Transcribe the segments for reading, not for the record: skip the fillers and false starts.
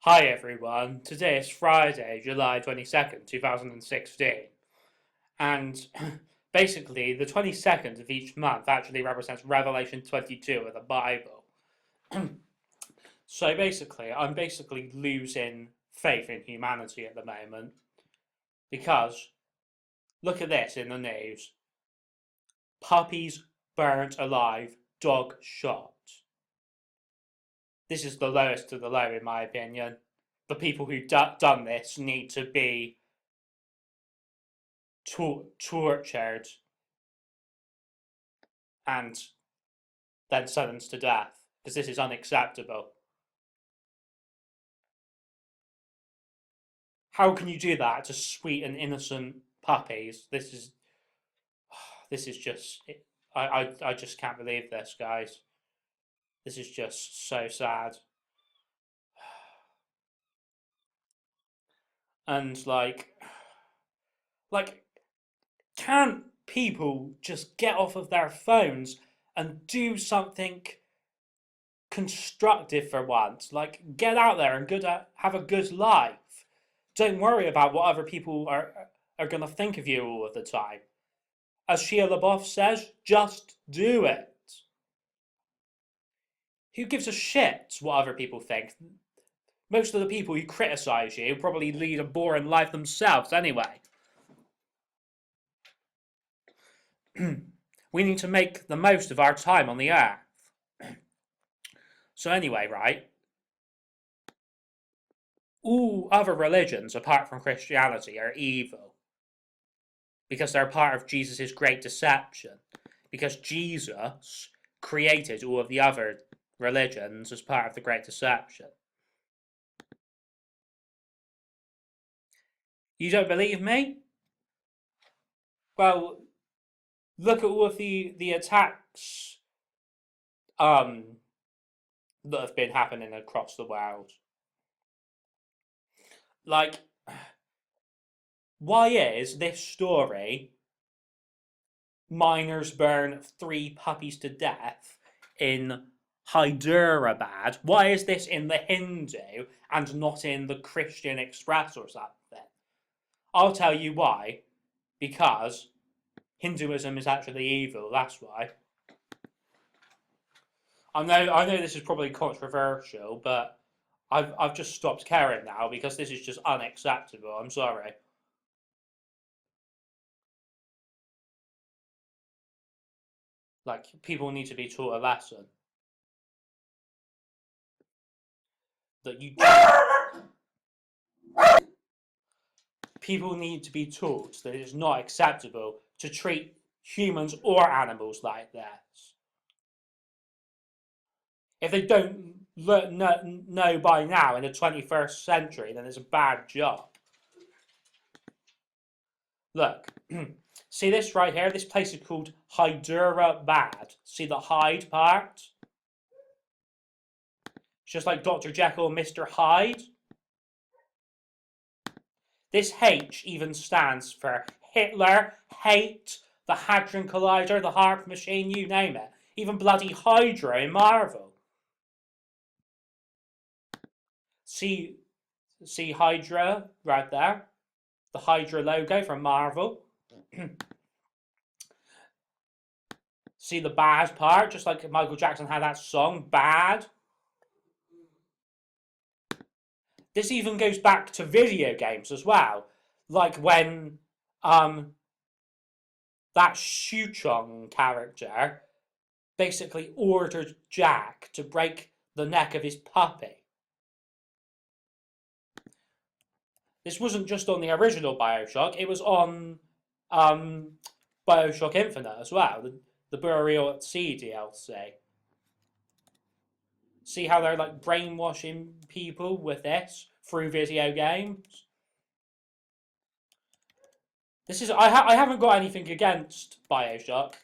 Hi everyone, today is Friday, July 22nd, 2016, and basically the 22nd of each month actually represents Revelation 22 of the Bible. So basically, I'm losing faith in humanity at the moment, because look at this in the news. Puppies burnt alive, dog shot. This is the lowest of the low in my opinion. The people who done this need to be tortured and then sentenced to death, because this is unacceptable. How can you do that to sweet and innocent puppies? This is just I just can't believe this, guys. This is just so sad. And like can't people just get off of their phones and do something constructive for once? Like, get out there and have a good life. Don't worry about what other people are gonna think of you all of the time. As Shia LaBeouf says, just do it. Who gives a shit what other people think? Most of the people who criticise you probably lead a boring life themselves anyway. We need to make the most of our time on the earth. So anyway, right? All other religions apart from Christianity are evil, because they're part of Jesus' great deception. Because Jesus created all of the other religions as part of the great deception. You don't believe me? Well, look at all of the attacks that have been happening across the world. Like, why is this story miners burn 3 puppies to death in Hyderabad? Why is this in the Hindu and not in the Christian Express or something? I'll tell you why. Because Hinduism is actually evil, that's why. I know this is probably controversial, but I've just stopped caring now because this is just unacceptable. I'm sorry. Like, people need to be taught a lesson. That you people need to be taught that it is not acceptable to treat humans or animals like this. If they don't know by now in the 21st century, then it's a bad job. Look, see this right here? This place is called Hyderabad. See the Hyde part? It's just like Dr. Jekyll and Mr. Hyde. This H even stands for Hitler, hate, the Hadron Collider, the Harp Machine, you name it. Even bloody Hydra in Marvel. See Hydra right there? The Hydra logo from Marvel. See the bad part, just like Michael Jackson had that song, Bad. This even goes back to video games as well. Like when that Shuchong character basically ordered Jack to break the neck of his puppy. This wasn't just on the original Bioshock, it was on Bioshock Infinite as well, the Burial at Sea DLC. See how they're like brainwashing people with this through video games? This is I haven't got anything against Bioshock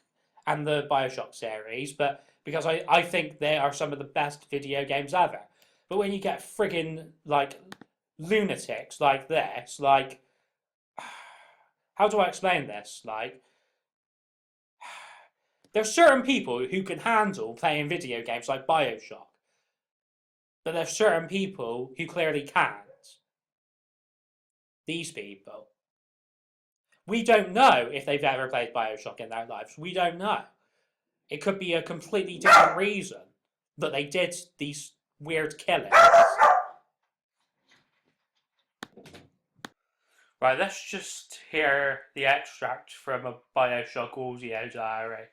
and the Bioshock series, but because I think they are some of the best video games ever. But when you get friggin' like lunatics like this, like, how do I explain this? Like, there's certain people who can handle playing video games like Bioshock. But there's certain people who clearly can't. These people. We don't know if they've ever played Bioshock in their lives. We don't know. It could be a completely different reason that they did these weird killings. Right, let's just hear the extract from a Bioshock audio diary.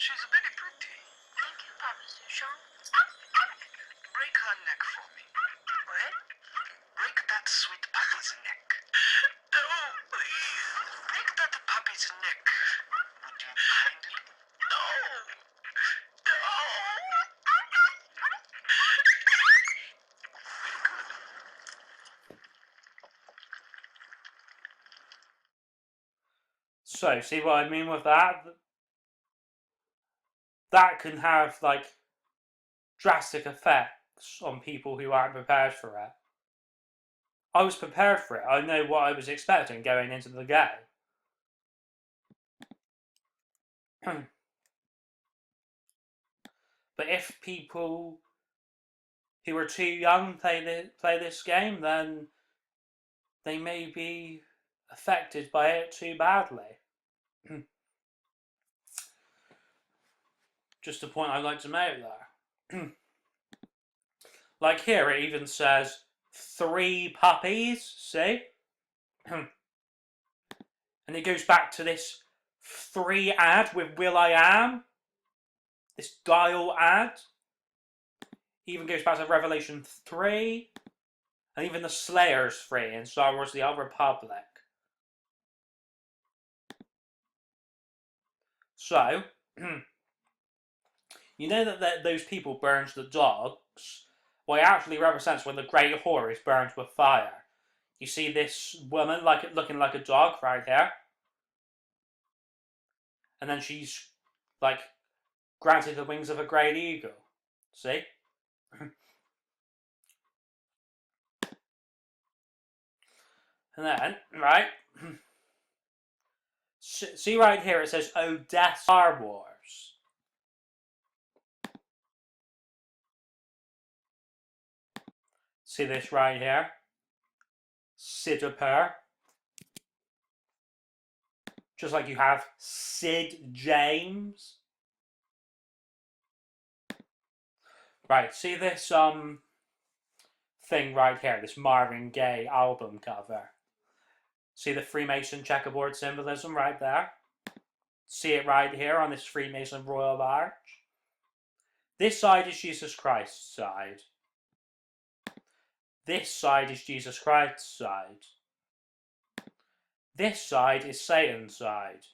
She's very pretty. Thank you, Papa Sushon. Break her neck for me. What? Break that sweet puppy's neck. No, please. Break that puppy's neck. Would you kindly? No. No. So, see what I mean with that? That can have, like, drastic effects on people who aren't prepared for it. I was prepared for it. I know what I was expecting going into the game. But if people who are too young play this game, then they may be affected by it too badly. Just a point I'd like to make there. Like here, it even says 3 puppies, see? And it goes back to this 3 ad with will.i.am. This Guile ad. Even goes back to Revelation 3. And even the Slayers 3 in Star Wars The Old Republic. So, you know that those people burned the dogs? Well, it actually represents when the Great Whore is burned with fire. You see this woman looking like a dog right here? And then she's, like, granted the wings of a great eagle. See? And then, right? See right here, it says, "Oh, death, Star Wars." See this right here? Sidapur. Just like you have Sid James. Right, see this thing right here, this Marvin Gaye album cover. See the Freemason checkerboard symbolism right there? See it right here on this Freemason Royal Arch? This side is Jesus Christ's side. This side is Jesus Christ's side. This side is Satan's side.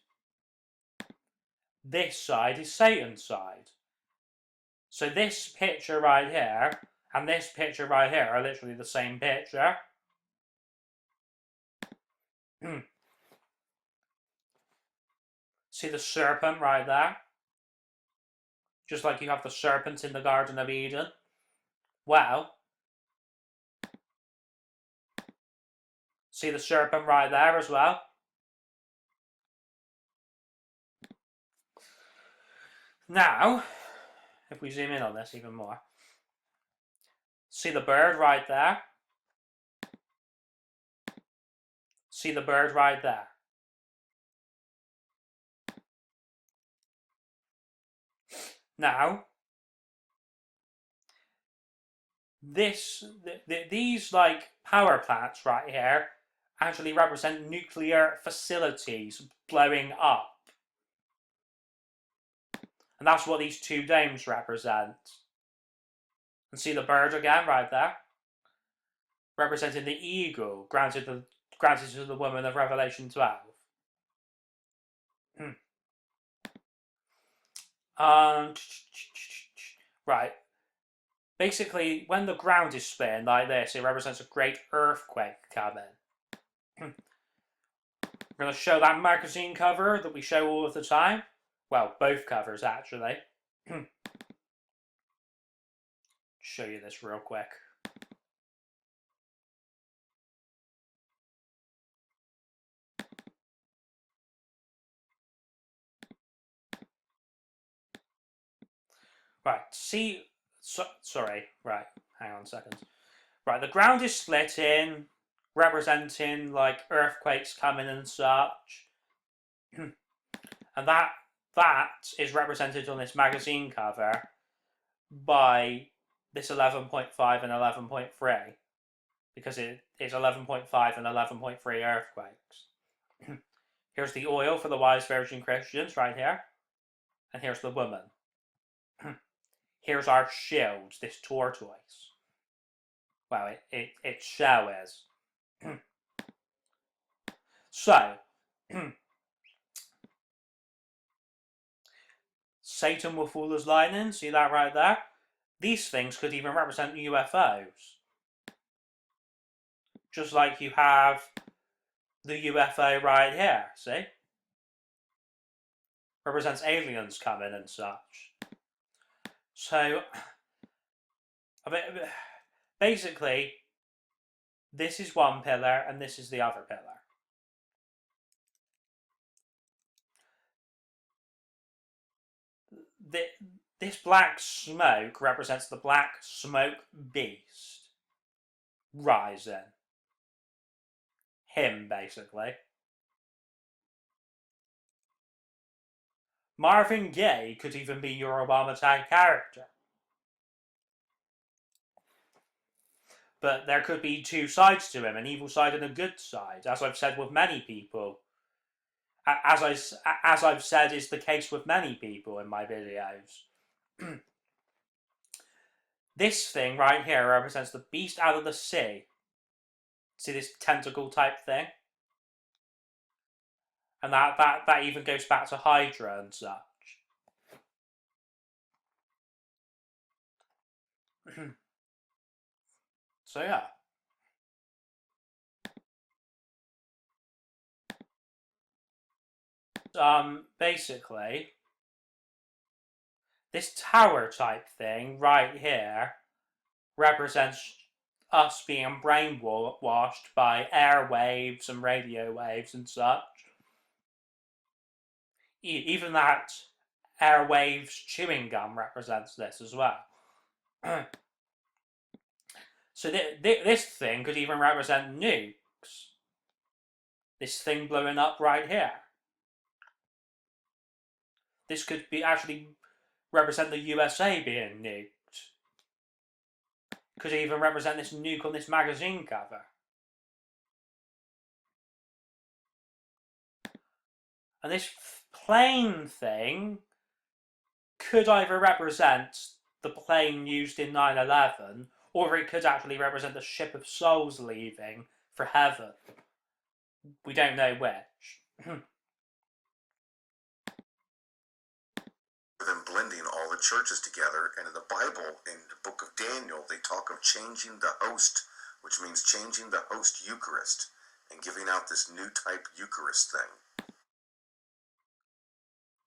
This side is Satan's side. So this picture right here and this picture right here are literally the same picture. See the serpent right there? Just like you have the serpent in the Garden of Eden. Well, see the serpent right there as well? Now, if we zoom in on this even more, see the bird right there? See the bird right there? Now, these like power plants right here actually represent nuclear facilities blowing up. And that's what these 2 dames represent. And see the bird again right there? Representing the eagle granted to the woman of Revelation 12. Right. Basically, when the ground is spinning like this, it represents a great earthquake coming. We're going to show that magazine cover that we show all of the time. Well, both covers, actually. Show you this real quick. Right, see... sorry, right, hang on a second. Right, the ground is splitting, representing, like, earthquakes coming and such. And that is represented on this magazine cover by this 11.5 and 11.3. Because it is 11.5 and 11.3 earthquakes. Here's the oil for the wise virgin Christians right here. And here's the woman. Here's our shield, this tortoise. Well, its shell is. So, Satan will fool as lightning, see that right there? These things could even represent UFOs. Just like you have the UFO right here, see? Represents aliens coming and such. So, basically, this is one pillar and this is the other pillar. This black smoke represents the black smoke beast rising. Him, basically. Marvin Gaye could even be your Obama type character. But there could be two sides to him, an evil side and a good side, as I've said with many people. As I've said is the case with many people in my videos. This thing right here represents the beast out of the sea. See this tentacle type thing? And that even goes back to Hydra and such. So yeah. Basically, this tower type thing right here represents us being brainwashed by airwaves and radio waves and such. Even that airwaves chewing gum represents this as well. So this thing could even represent nukes. This thing blowing up right here. This could be actually represent the USA being nuked. Could even represent this nuke on this magazine cover. And this plane thing could either represent the plane used in 9/11, or it could actually represent the ship of souls leaving for heaven. We don't know which. Them blending all the churches together, and in the Bible, in the book of Daniel, they talk of changing the host, which means changing the host Eucharist and giving out this new type Eucharist thing.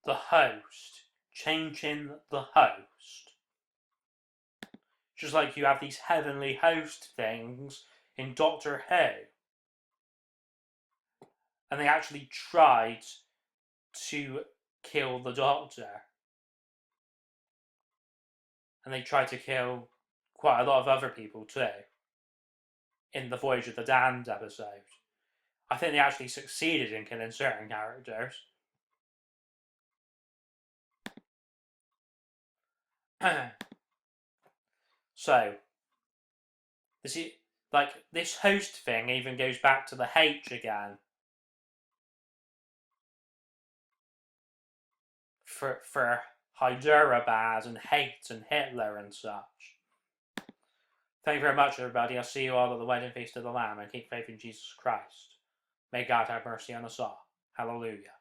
The host. Changing the host. Just like you have these heavenly host things in Doctor Who. And they actually tried to kill the Doctor. And they tried to kill quite a lot of other people too. In the Voyage of the Damned episode. I think they actually succeeded in killing certain characters. So, this host thing even goes back to the H again. For Hyderabad and hate and Hitler and such. Thank you very much, everybody. I'll see you all at the wedding feast of the Lamb, and keep faith in Jesus Christ. May God have mercy on us all. Hallelujah.